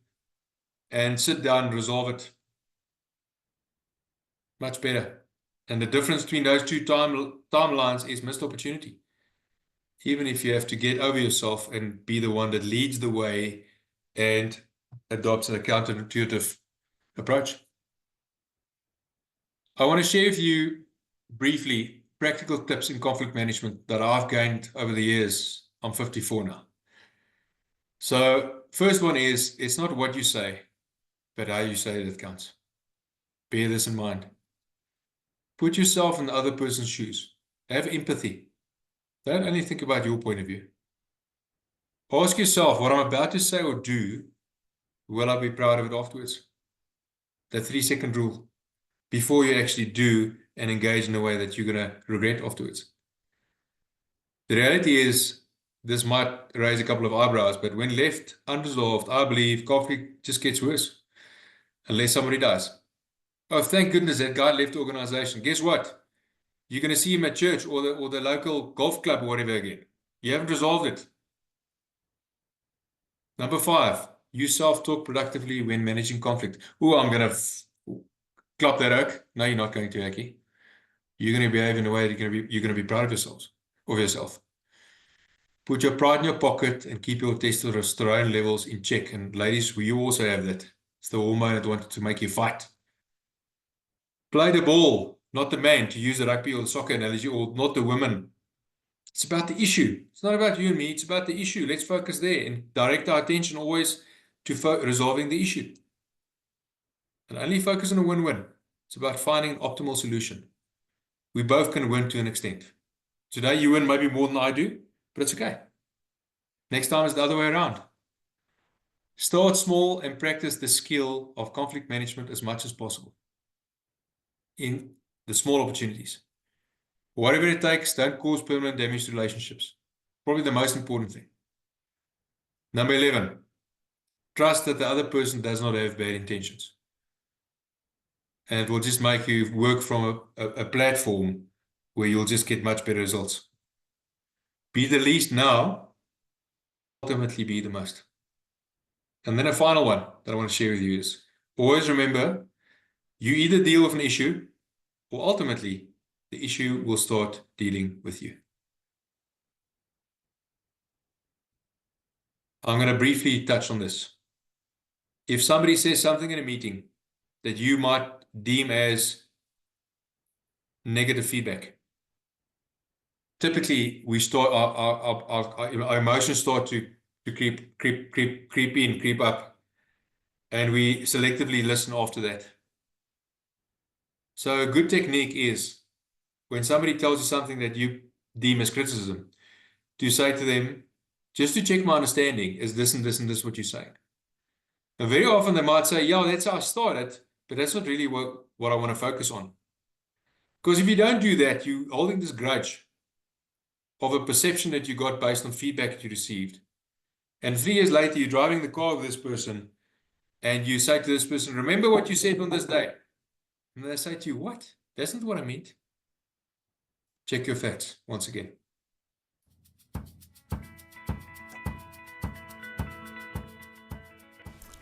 and sit down and resolve it. Much better. And the difference between those two timelines is missed opportunity. Even if you have to get over yourself and be the one that leads the way and adopts a counterintuitive approach. I want to share with you briefly practical tips in conflict management that I've gained over the years. I'm 54 now. So first one is, it's not what you say, but how you say it that counts. Bear this in mind. Put yourself in the other person's shoes. Have empathy. Don't only think about your point of view. Ask yourself, what I'm about to say or do, will I be proud of it afterwards? The 3-second rule. Before you actually do and engage in a way that you're going to regret afterwards. The reality is, this might raise a couple of eyebrows, but when left unresolved, I believe conflict just gets worse. Unless somebody dies. Oh, thank goodness that guy left the organization. Guess what? You're going to see him at church or the local golf club or whatever again. You haven't resolved it. Number 5, use self-talk productively when managing conflict. Oh, I'm going to clap that oak. No, you're not going to, Hekkie. You're going to behave in a way that you're going to be proud of yourself. Put your pride in your pocket and keep your testosterone levels in check. And ladies, you also have that. It's the hormone that wanted to make you fight. Play the ball, not the man, to use the rugby or the soccer analogy, or not the woman. It's about the issue. It's not about you and me. It's about the issue. Let's focus there and direct our attention always to resolving the issue. And only focus on a win-win. It's about finding an optimal solution. We both can win to an extent. Today you win maybe more than I do, but it's okay. Next time it's the other way around. Start small and practice the skill of conflict management as much as possible in the small opportunities. Whatever it takes, don't cause permanent damage to relationships. Probably the most important thing. Number 11, trust that the other person does not have bad intentions. And it will just make you work from a platform where you'll just get much better results. Be the least now, ultimately be the most. And then a final one that I want to share with you is, always remember, you either deal with an issue or ultimately the issue will start dealing with you. I'm going to briefly touch on this. If somebody says something in a meeting that you might deem as negative feedback, typically we start our emotions start to creep up, and we selectively listen after that. So a good technique is, when somebody tells you something that you deem as criticism, to say to them, just to check my understanding, is this and this and this what you're saying? And very often they might say, yeah, that's how I started, but that's not really what I want to focus on. Because if you don't do that, you're holding this grudge of a perception that you got based on feedback that you received. And 3 years later, you're driving the car with this person, and you say to this person, remember what you said on this day? And they say to you, what? That's not what I meant. Check your facts once again.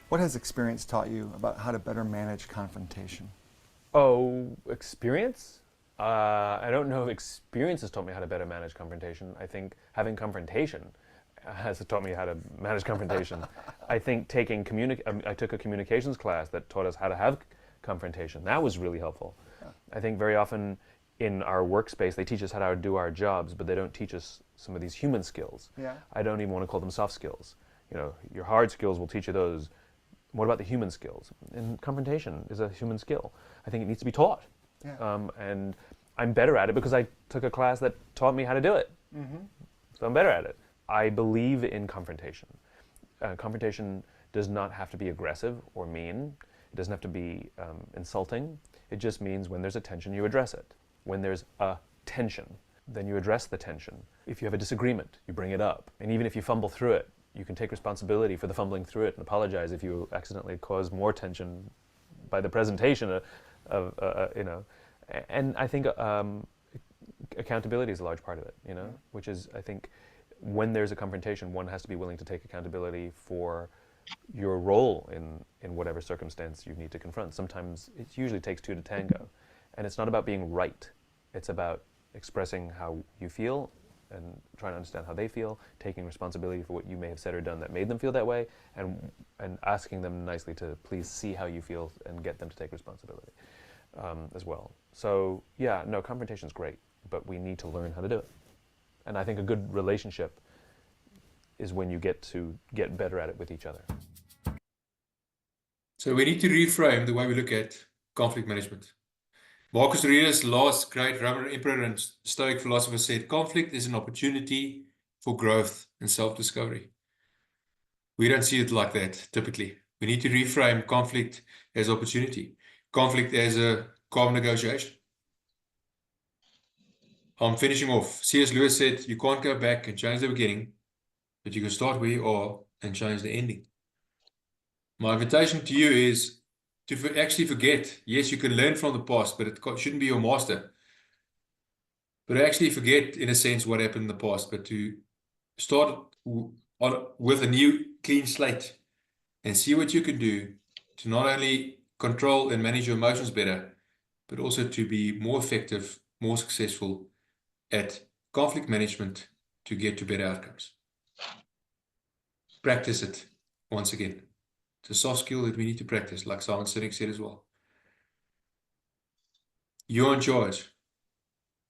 What has experience taught you about how to better manage confrontation? Oh, experience? I don't know if experience has taught me how to better manage confrontation. I think having confrontation has taught me how to manage confrontation. I think I took a communications class that taught us how to have confrontation. That was really helpful. Yeah. I think very often in our workspace they teach us how to do our jobs, but they don't teach us some of these human skills. Yeah. I don't even want to call them soft skills. You know, your hard skills will teach you those. What about the human skills? And confrontation is a human skill. I think it needs to be taught. Yeah. And I'm better at it because I took a class that taught me how to do it. Mm-hmm. So I'm better at it. I believe in confrontation. Confrontation does not have to be aggressive or mean. It doesn't have to be insulting. It just means when there's a tension, you address it. When there's a tension, then you address the tension. If you have a disagreement, you bring it up. And even if you fumble through it, you can take responsibility for the fumbling through it and apologize if you accidentally cause more tension by the presentation you know. And I think accountability is a large part of it, you know, which is, I think, when there's a confrontation, one has to be willing to take accountability for your role in whatever circumstance you need to confront. Sometimes it usually takes 2 to tango. And it's not about being right. It's about expressing how you feel and trying to understand how they feel, taking responsibility for what you may have said or done that made them feel that way, and asking them nicely to please see how you feel and get them to take responsibility as well. So yeah, no, confrontation's great, but we need to learn how to do it. And I think a good relationship is when you get to get better at it with each other. So we need to reframe the way we look at conflict management. Marcus Aurelius, last great Roman emperor and Stoic philosopher, said, conflict is an opportunity for growth and self-discovery. We don't see it like that, typically. We need to reframe conflict as opportunity. Conflict as a calm negotiation. I'm finishing off. C.S. Lewis said, you can't go back and change the beginning, but you can start where you are and change the ending. My invitation to you is to actually forget. Yes, you can learn from the past, but it shouldn't be your master. But actually forget, in a sense, what happened in the past, but to start with a new clean slate and see what you can do to not only control and manage your emotions better, but also to be more effective, more successful at conflict management to get to better outcomes. Practice it once again. It's a soft skill that we need to practice, like Simon Sinek said as well. You're in charge,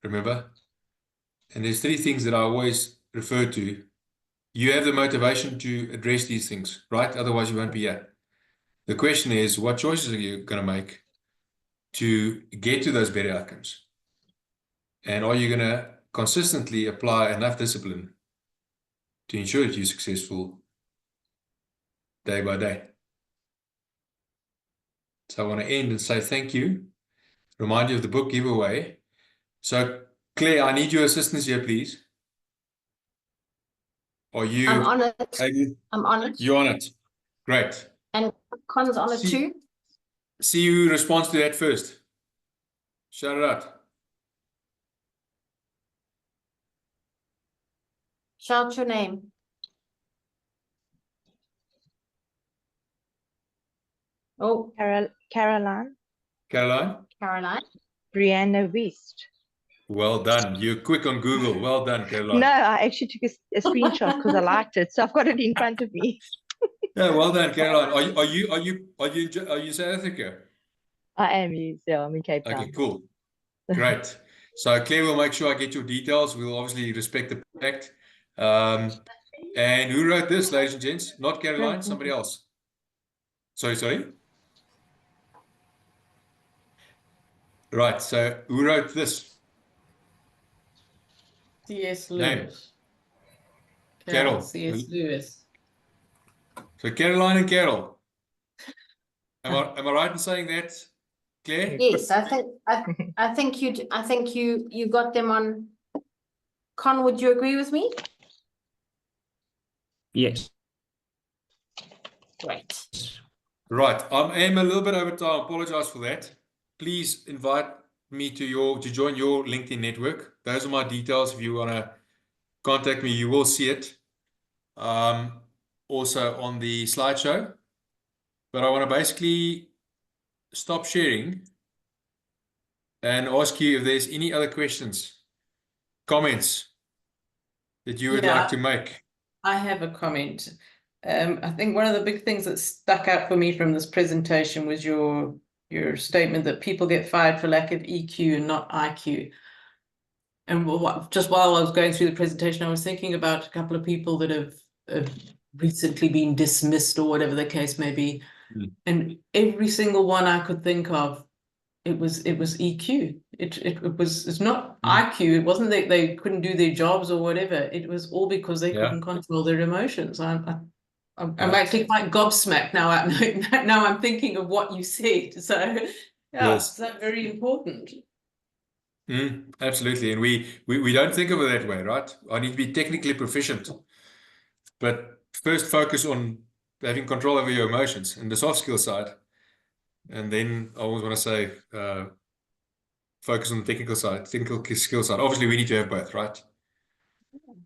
remember? And there's 3 things that I always refer to. You have the motivation to address these things, right? Otherwise you won't be here. The question is, what choices are you going to make to get to those better outcomes? And are you going to consistently apply enough discipline to ensure that you're successful day by day? So I want to end and say thank you. Remind you of the book giveaway. So Claire, I need your assistance here, please. Are you? I'm on it. I'm on it. You're on it. Great. And Con's on it too. See who responds to that first. Shout it out. Shout your name. Oh, Caroline. Caroline? Caroline. Brianna West. Well done. You're quick on Google. Well done, Caroline. No, I actually took a screenshot because I liked it, so I've got it in front of me. Yeah, well done, Caroline. Are you in South Africa? I am, yeah, I'm in Cape Town. Okay, cool. Great. So Claire will make sure I get your details. We'll obviously respect the pact. And who wrote this, ladies and gents? Not Caroline, somebody else. Sorry. Right, so who wrote this? C.S. Lewis. Carol. C.S. Lewis. So Caroline and Carol. Am I right in saying that, Claire? Yes, I think you got them on. Con, would you agree with me? Yes. Great. Right, I am a little bit over time. Apologize for that. Please invite me to join your LinkedIn network. Those are my details. If you want to contact me, you will see it. Also on the slideshow. But I want to basically stop sharing and ask you if there's any other questions, comments that you would like to make. I have a comment. I think one of the big things that stuck out for me from this presentation was your statement that people get fired for lack of EQ and not IQ. And just while I was going through the presentation, I was thinking about a couple of people that have recently been dismissed or whatever the case may be. And every single one I could think of, it was EQ. It's not IQ. It wasn't that they couldn't do their jobs or whatever. It was all because they couldn't control their emotions. I'm actually quite gobsmacked now. Now I'm thinking of what you said. So it's very important. Absolutely, and we don't think of it that way, right? I need to be technically proficient, but first focus on having control over your emotions and the soft skill side, and then I always want to say focus on the technical skill side. Obviously, we need to have both, right?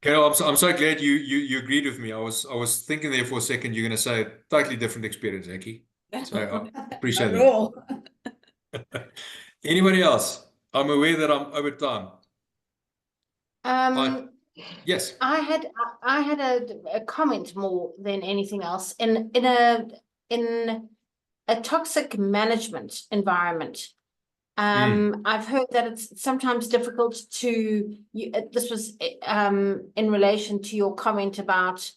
Carol, I'm so glad you agreed with me. I was thinking there for a second you're going to say a totally different experience, Hekkie. So I appreciate that. Anybody else? I'm aware that I'm over time. Yes. I had a comment more than anything else. In a toxic management environment, I've heard that it's sometimes difficult to. This was in relation to your comment about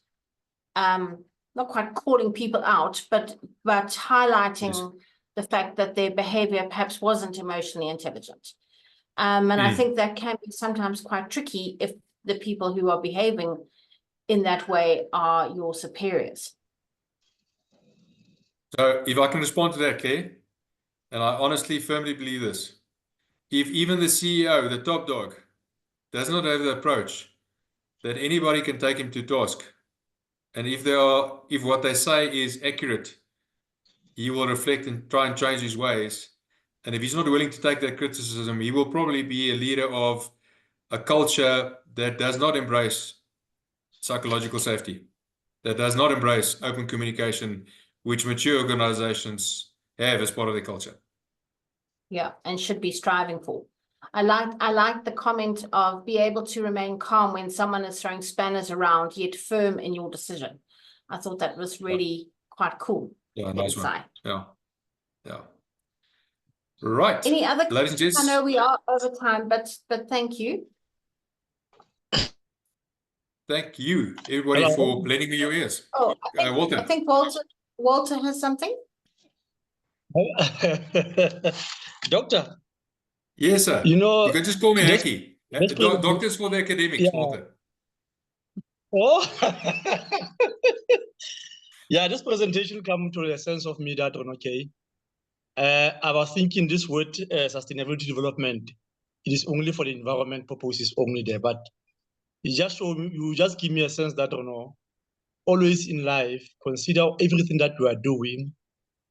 not quite calling people out, but highlighting the fact that their behavior perhaps wasn't emotionally intelligent. And I think that can be sometimes quite tricky if the people who are behaving in that way are your superiors. So if I can respond to that, Claire, and I honestly firmly believe this, if even the CEO, the top dog, does not have the approach that anybody can take him to task, and if what they say is accurate, he will reflect and try and change his ways. And if he's not willing to take that criticism, he will probably be a leader of a culture that does not embrace psychological safety. that does not embrace open communication, which mature organizations have as part of their culture. Yeah, and should be striving for. I like the comment of be able to remain calm when someone is throwing spanners around, yet firm in your decision. I thought that was really quite cool. Yeah, nice insight. one. Yeah. Right. Any other ladies and gents? I know we are over time, but thank you. Thank you, everybody, for lending me your ears. Oh, Walter. I think Walter has something. Doctor. Yes, sir. You know, you can just call me Hekkie. Doctors for the academics, yeah. Walter. Oh, yeah. This presentation come to a sense of me that okay. I was thinking this word sustainability development. It is only for the environment purposes only there, but you just give me a sense that always in life consider everything that you are doing,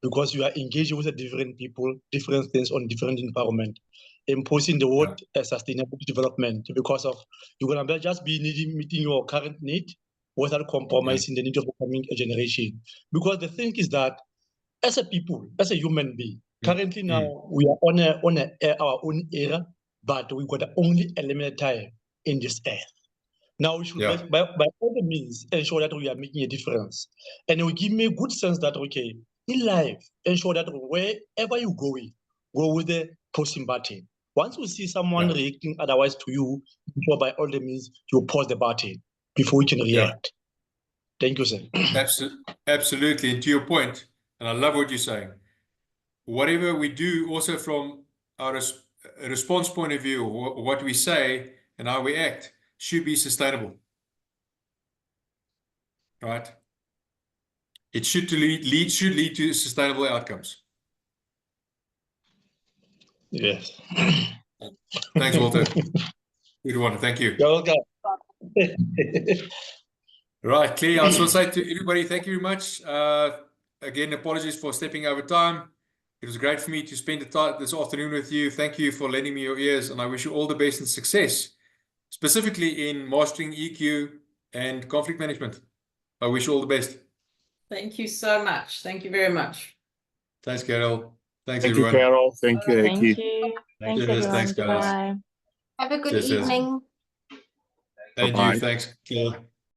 because you are engaging with different people, different things on different environment, imposing the word sustainable development, because of you're gonna just be meeting your current need without compromising the need of the coming generation. Because the thing is that as a people, as a human being, currently now we are on our own era, but we got only a limited time in this earth. Now we should, by all the means, ensure that we are making a difference, and it will give me a good sense that okay, in life, ensure that wherever you go with the posting button. Once you see someone reacting otherwise to you, ensure by all the means you pause the button before you can react. Thank you, sir. Absolutely, and to your point, and I love what you're saying. Whatever we do, also from our response point of view, what we say and how we act, should be sustainable, right? It should lead to sustainable outcomes. Yes. Thanks, Walter. Good one. Thank you. You're welcome. Right, Claire, I just want to say to everybody, thank you very much. Again, apologies for stepping over time. It was great for me to spend the time this afternoon with you. Thank you for lending me your ears, and I wish you all the best and success, specifically in mastering EQ and conflict management. I wish you all the best. Thank you so much. Thank you very much. Thanks, Carol. Thanks, Thank everyone. you, Carol. Thank you, Hekkie. Thank you. Thanks, everyone. Thanks, guys. Goodbye. Have a good Cheers. evening. And Bye-bye. you, thanks, Claire.